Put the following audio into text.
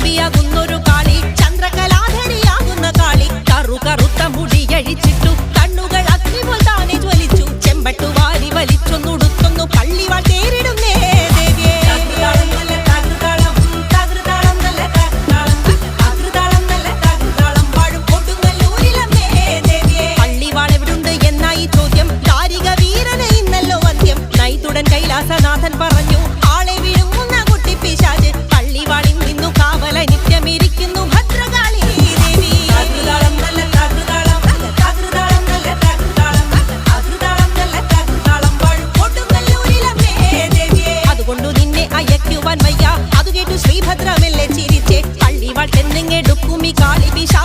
ദേവിയാകുന്നൊരു കാളി, ചന്ദ്രകലാധരിയാകുന്ന കാളി. കറുത്ത മുടിയഴിച്ചിട്ടു കണ്ണുകൾ അഗ്നിപോൽ താനെ ജ്വലിച്ചു. ചെമ്പട്ടു വാരി വലിച്ചൊന്നുടുത്തൊന്നു പള്ളിവാൾ തേരിടുന്നേ ദേവിയെ. പള്ളിവാളെവിടുണ്ട് എന്നായി ചോദ്യം. കാരിക വീരന് ഇന്നല്ലോ അന്ത്യം. നൈതുടൻ കൈലാസനാഥൻ പറഞ്ഞു, ആളെ വിഴുങ്ങുന്ന കുട്ടി പിശാച്. പള്ളിവാളിൽ നിന്നു കാവല നിത്യമിരിക്കുന്നു ഭദ്രകാളി ദേവി. അതുകൊണ്ടു നിന്നെ അയക്കുവാൻ വയ്യ. അതു കേട്ടു ശ്രീഭദ്രമെല്ലെ ചിരിച്ചേ. പള്ളിവാൾ തെന്നിങ്ങെടുക്കും ഈ കാളി പിശാച്.